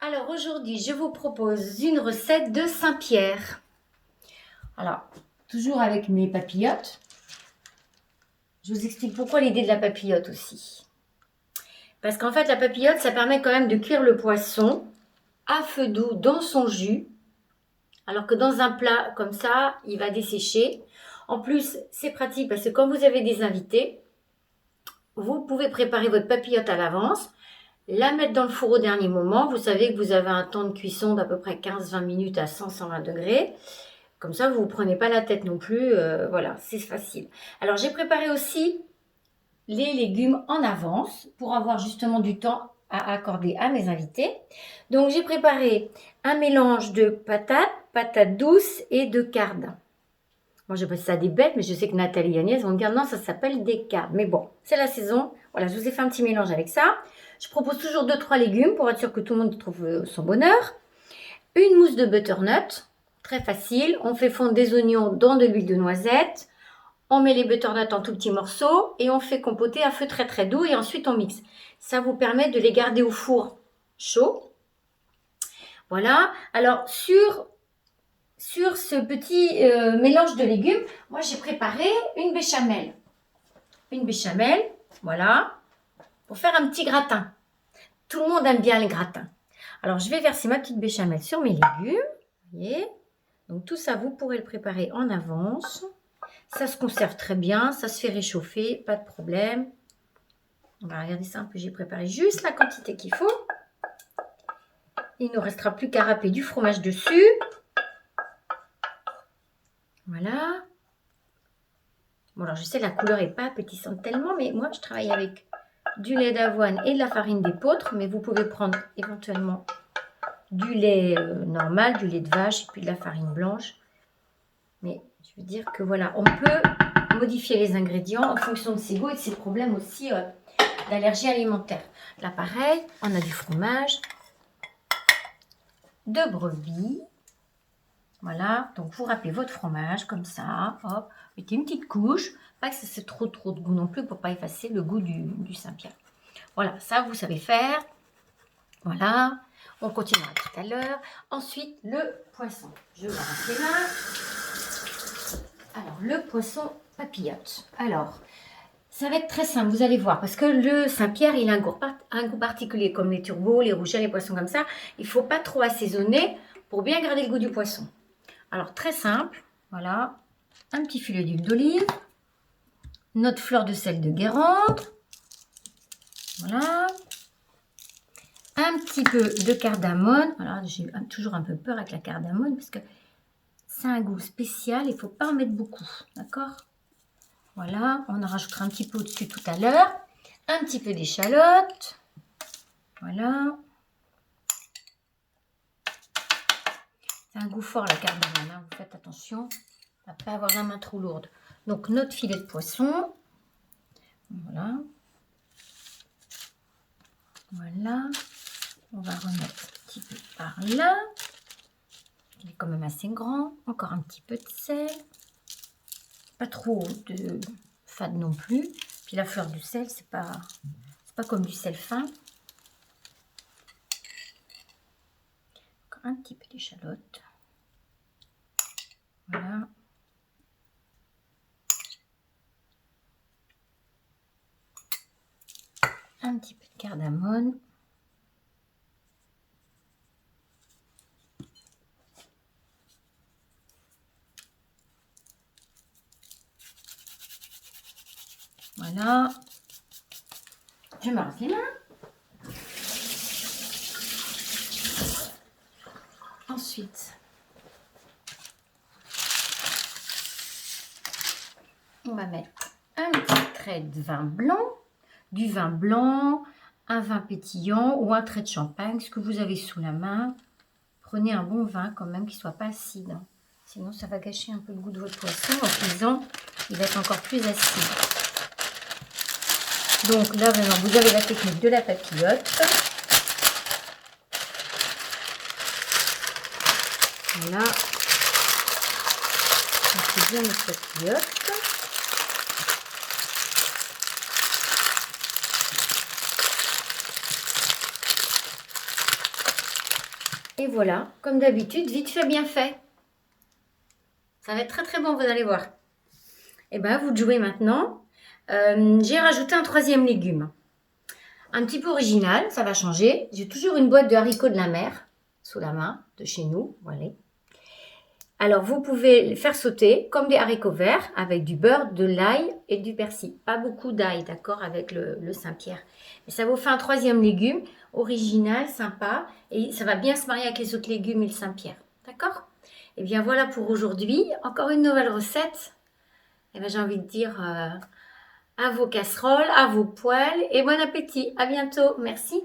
Alors aujourd'hui, je vous propose une recette de Saint-Pierre. Alors, toujours avec mes papillotes. Je vous explique pourquoi l'idée de la papillote aussi. Parce qu'en fait, la papillote, ça permet quand même de cuire le poisson à feu doux dans son jus. Alors que dans un plat comme ça, il va dessécher. En plus, c'est pratique parce que quand vous avez des invités, vous pouvez préparer votre papillote à l'avance, la mettre dans le four au dernier moment. Vous savez que vous avez un temps de cuisson d'à peu près 15-20 minutes à 100-120 degrés. Comme ça, vous ne vous prenez pas la tête non plus. Voilà, c'est facile. Alors, j'ai préparé aussi les légumes en avance pour avoir justement du temps à accorder à mes invités. Donc, j'ai préparé un mélange de patates douces et de cardes. Moi, j'appelle ça des bêtes, mais je sais que Nathalie et Agnès vont me dire non, ça s'appelle des cardes. Mais bon, c'est la saison. Voilà, je vous ai fait un petit mélange avec ça. Je propose toujours 2-3 légumes pour être sûr que tout le monde trouve son bonheur. Une mousse de butternut, très facile. On fait fondre des oignons dans de l'huile de noisette. On met les butternuts en tout petits morceaux et on fait compoter à feu très très doux et ensuite on mixe. Ça vous permet de les garder au four chaud. Voilà. Alors sur ce petit mélange de légumes, moi j'ai préparé une béchamel. Une béchamel, voilà, pour faire un petit gratin. Tout le monde aime bien les gratins. Alors je vais verser ma petite béchamel sur mes légumes. Vous voyez ? Donc tout ça, vous pourrez le préparer en avance. Ça se conserve très bien, ça se fait réchauffer, pas de problème. On va regarder ça un peu, j'ai préparé juste la quantité qu'il faut. Il ne restera plus qu'à râper du fromage dessus. Voilà. Bon alors je sais la couleur n'est pas appétissante tellement, mais moi je travaille avec du lait d'avoine et de la farine d'épeautre, mais vous pouvez prendre éventuellement du lait normal, du lait de vache et puis de la farine blanche. Mais je veux dire que voilà, on peut modifier les ingrédients en fonction de ses goûts et de ses problèmes aussi d'allergie alimentaire. Là, pareil, on a du fromage de brebis. Voilà, donc vous râpez votre fromage comme ça, hop, mettez une petite couche, pas que c'est trop de goût non plus pour pas effacer le goût du Saint-Pierre. Voilà, ça vous savez faire. Voilà, on continuera tout à l'heure. Ensuite, le poisson. Je vais rincer là. Alors, le poisson papillote. Alors, ça va être très simple, vous allez voir, parce que le Saint-Pierre, il a un goût particulier, comme les turbos, les rouges, les poissons comme ça. Il ne faut pas trop assaisonner pour bien garder le goût du poisson. Alors, très simple, voilà, un petit filet d'huile d'olive, notre fleur de sel de Guérande, voilà, un petit peu de cardamone. Alors, j'ai toujours un peu peur avec la cardamone, parce que c'est un goût spécial, il ne faut pas en mettre beaucoup, d'accord ? Voilà, on en rajoutera un petit peu au-dessus tout à l'heure. Un petit peu d'échalote. Voilà. C'est un goût fort la cardamone, hein, vous faites attention à ne pas avoir la main trop lourde. Donc notre filet de poisson. Voilà. Voilà. On va remettre un petit peu par là. Il est quand même assez grand. Encore un petit peu de sel. Pas trop de fade non plus. Puis la fleur du sel, c'est pas comme du sel fin. Encore un petit peu d'échalote. Voilà. Un petit peu de cardamone. Voilà. Je me rince les mains. Ensuite, on va mettre un petit trait de vin blanc, du vin blanc, un vin pétillant ou un trait de champagne, ce que vous avez sous la main. Prenez un bon vin quand même qui ne soit pas acide. Sinon, ça va gâcher un peu le goût de votre poisson. En cuisant, il va être encore plus acide. Donc là, vraiment, vous avez la technique de la papillote. Voilà. On fait bien notre papillote. Et voilà, comme d'habitude, vite fait, bien fait. Ça va être très très bon, vous allez voir. Et bien, vous jouez maintenant. J'ai rajouté un troisième légume. Un petit peu original, ça va changer. J'ai toujours une boîte de haricots de la mer sous la main, de chez nous. Voilà. Alors, vous pouvez les faire sauter comme des haricots verts avec du beurre, de l'ail et du persil. Pas beaucoup d'ail, d'accord, avec le Saint-Pierre. Mais ça vous fait un troisième légume original, sympa. Et ça va bien se marier avec les autres légumes et le Saint-Pierre. D'accord? Et bien voilà pour aujourd'hui. Encore une nouvelle recette. Et bien j'ai envie de dire à vos casseroles, à vos poêles et bon appétit. À bientôt. Merci.